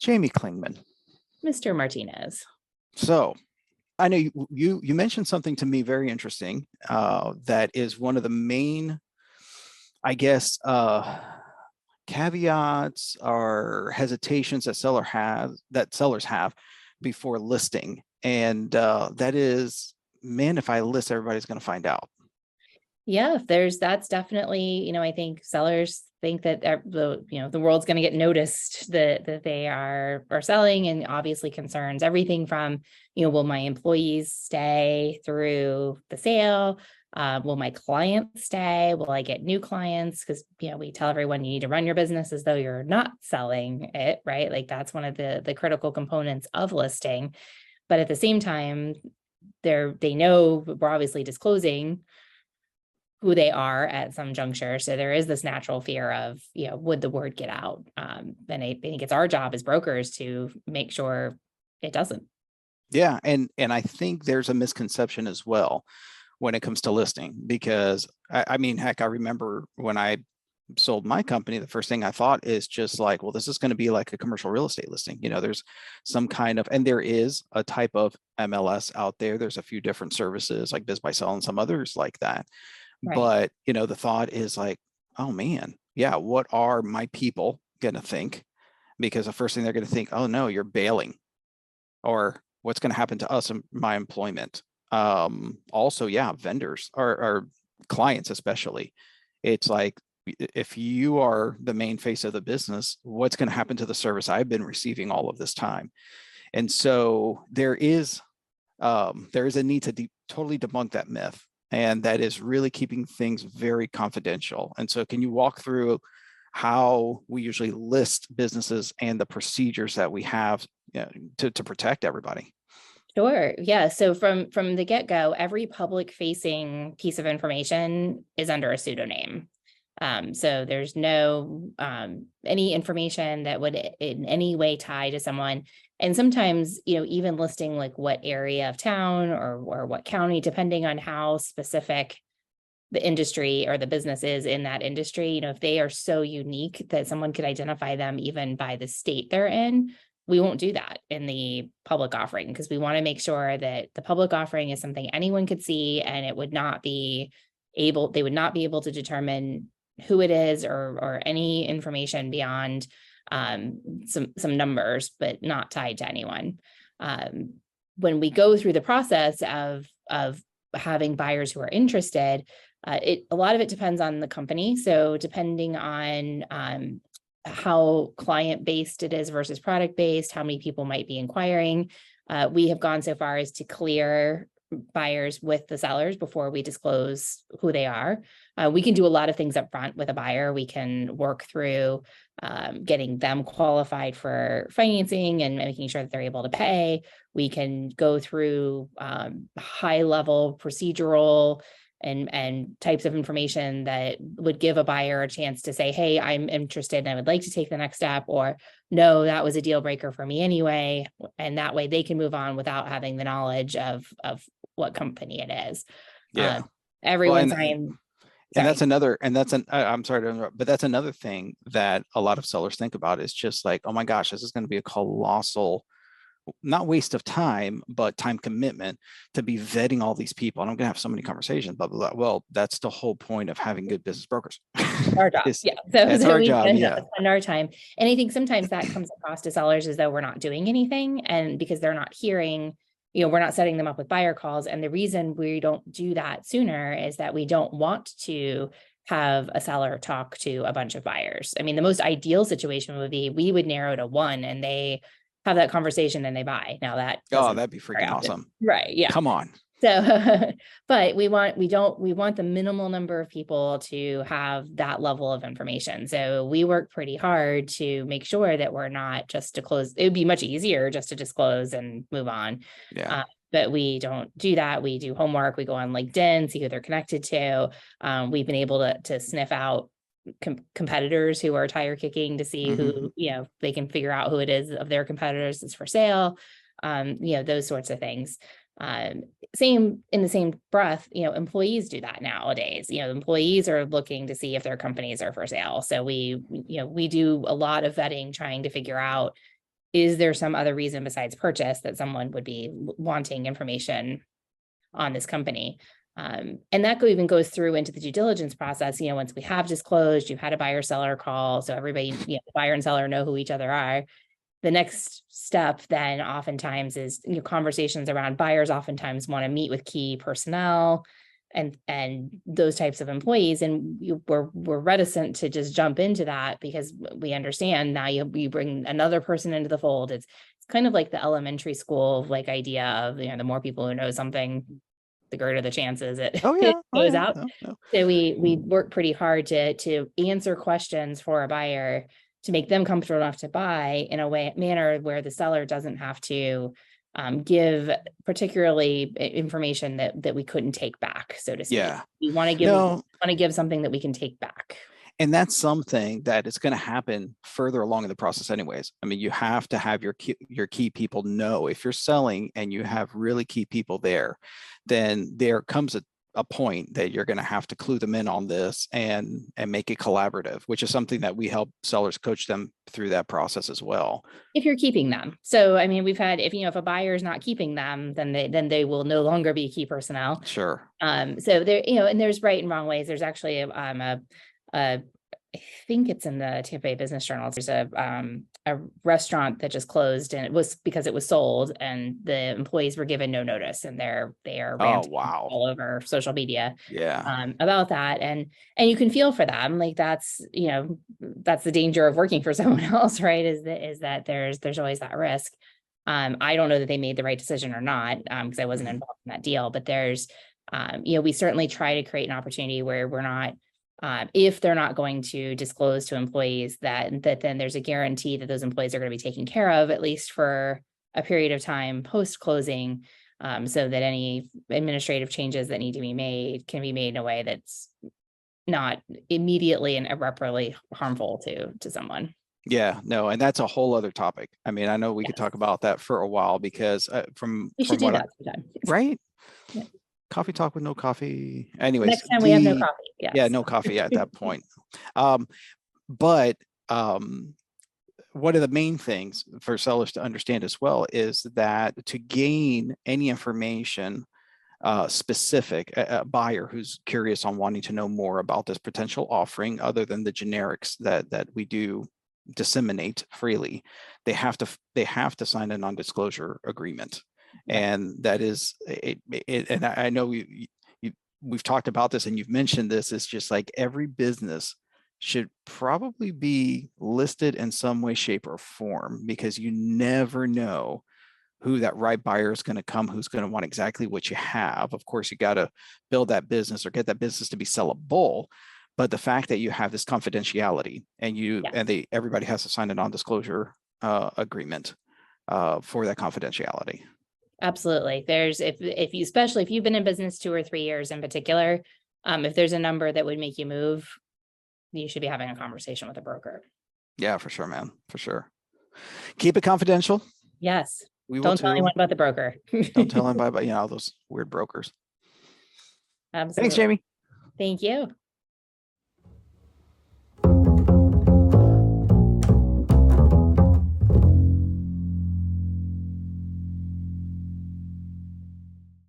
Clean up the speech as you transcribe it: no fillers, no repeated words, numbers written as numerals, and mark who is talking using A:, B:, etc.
A: Jamie Klingman.
B: Mr. Martinez.
A: So I know you mentioned something to me very interesting. That is one of the main, I guess, caveats or hesitations that sellers have before listing, and that is, man, if I list, everybody's going to find out.
B: Yeah, that's definitely, I think sellers think that the world's going to get noticed that they are selling, and obviously concerns everything from, will my employees stay through the sale? Will my clients stay? Will I get new clients? Because, we tell everyone you need to run your business as though you're not selling it, right? Like that's one of the critical components of listing. But at the same time, they know we're obviously disclosing who they are at some juncture. So there is this natural fear of, would the word get out? And I think it's our job as brokers to make sure it doesn't.
A: Yeah, and I think there's a misconception as well when it comes to listing, because I mean, heck, I remember when I sold my company, the first thing I thought is just like, well, this is going to be like a commercial real estate listing. There's some kind of, and there is a type of MLS out there. There's a few different services like Biz by Sell and some others like that.
B: Right.
A: But, the thought is like, oh man, yeah, what are my people going to think? Because the first thing they're going to think, oh no, you're bailing, or what's going to happen to us and my employment. Also, yeah, vendors or clients, especially. It's like, if you are the main face of the business, what's going to happen to the service I've been receiving all of this time? And so there is a need to totally debunk that myth. And that is really keeping things very confidential. And so can you walk through how we usually list businesses and the procedures that we have to protect everybody?
B: Sure. Yeah. So from the get-go, every public facing piece of information is under a pseudonym. So there's no any information that would in any way tie to someone. And sometimes, even listing like what area of town or what county, depending on how specific the industry or the business is in that industry, if they are so unique that someone could identify them even by the state they're in, we won't do that in the public offering, because we want to make sure that the public offering is something anyone could see, and they would not be able to determine who it is or any information beyond some numbers, but not tied to anyone. When we go through the process of having buyers who are interested, a lot of it depends on the company. So depending on how client-based it is versus product-based, how many people might be inquiring, we have gone so far as to clear buyers with the sellers before we disclose who they are. We can do a lot of things up front with a buyer. We can work through getting them qualified for financing and making sure that they're able to pay. We can go through high-level procedural and types of information that would give a buyer a chance to say, hey, I'm interested and I would like to take the next step, or no, that was a deal breaker for me anyway. And that way they can move on without having the knowledge of what company it is.
A: Yeah.
B: Everyone's
A: and that's another, I'm sorry to interrupt, but that's another thing that a lot of sellers think about, is just like, oh my gosh, this is going to be a colossal, not waste of time, but time commitment to be vetting all these people. And I'm going to have so many conversations, blah, blah, blah. Well, that's the whole point of having good business brokers.
B: Our job. Yeah.
A: That's our job. Yeah.
B: Spend our time. And I think sometimes that comes across to sellers as though we're not doing anything, and because they're not hearing, we're not setting them up with buyer calls. And the reason we don't do that sooner is that we don't want to have a seller talk to a bunch of buyers. I mean, the most ideal situation would be we would narrow to one and they have that conversation and they buy. Now
A: that'd be freaking awesome.
B: Right. Yeah.
A: Come on.
B: So, but we want the minimal number of people to have that level of information. So we work pretty hard to make sure that we're not just to close. It would be much easier just to disclose and move on.
A: Yeah.
B: But we don't do that. We do homework. We go on LinkedIn, see who they're connected to. We've been able to sniff out competitors who are tire kicking to see who, they can figure out who it is of their competitors is for sale. Those sorts of things. Same in the same breath, employees do that nowadays. Employees are looking to see if their companies are for sale. So we do a lot of vetting, trying to figure out is there some other reason besides purchase that someone would be wanting information on this company? And that even goes through into the due diligence process. Once we have disclosed, you've had a buyer seller call, so everybody, the buyer and seller know who each other are. The next step then oftentimes is conversations around buyers oftentimes want to meet with key personnel and those types of employees, and we're reticent to just jump into that because we understand now you bring another person into the fold. It's kind of like the elementary school idea of the more people who know something, the greater the chances it,
A: Oh
B: it
A: yeah. Oh
B: goes
A: yeah.
B: out.
A: No, no.
B: So we work pretty hard to answer questions for a buyer to make them comfortable enough to buy in a manner where the seller doesn't have to give particularly information that we couldn't take back, so to speak.
A: Yeah.
B: We want
A: No,
B: to give something that we can take back.
A: and that's something that is going to happen further along in the process anyways. I mean, you have to have your key people know. If you're selling and you have really key people there, then there comes a point that you're going to have to clue them in on this and make it collaborative, which is something that we help sellers coach them through that process as well.
B: If you're keeping them. So, I mean, we've had, if a buyer is not keeping them, then they will no longer be key personnel.
A: Sure.
B: So there, and there's right and wrong ways. There's actually I think it's in the Tampa Bay Business Journal. There's a restaurant that just closed, and it was because it was sold, and the employees were given no notice, and they are ranting all over social media, about that, and you can feel for them. That's that's the danger of working for someone else, right? Is that there's always that risk. I don't know that they made the right decision or not, because I wasn't involved in that deal, but there's we certainly try to create an opportunity where we're not. If they're not going to disclose to employees that then there's a guarantee that those employees are going to be taken care of, at least for a period of time post-closing, so that any administrative changes that need to be made can be made in a way that's not immediately and irreparably harmful to someone.
A: Yeah, no, and that's a whole other topic. I mean, I know we could talk about that for a while because
B: we should do that sometime.
A: Right?
B: Yeah.
A: Coffee talk with no coffee. Anyways,
B: next time we have no coffee. Yes.
A: Yeah, no coffee at that point. But one of the main things for sellers to understand as well is that to gain any information specific, a buyer who's curious on wanting to know more about this potential offering, other than the generics that we do disseminate freely, they have to sign a non-disclosure agreement. And that is and I know we've talked about this and you've mentioned this. It's just like every business should probably be listed in some way, shape, or form, because you never know who that right buyer is going to come, who's going to want exactly what you have. Of course, you got to build that business or get that business to be sellable. But the fact that you have this confidentiality and everybody has to sign a non-disclosure agreement for that confidentiality.
B: Absolutely. There's if you, especially if you've been in business 2 or 3 years in particular, if there's a number that would make you move, you should be having a conversation with a broker.
A: Yeah, for sure, man. For sure. Keep it confidential.
B: Yes.
A: We
B: Don't tell anyone about the broker.
A: Don't tell anybody about all those weird brokers.
B: Absolutely.
A: Thanks, Jamie.
B: Thank you.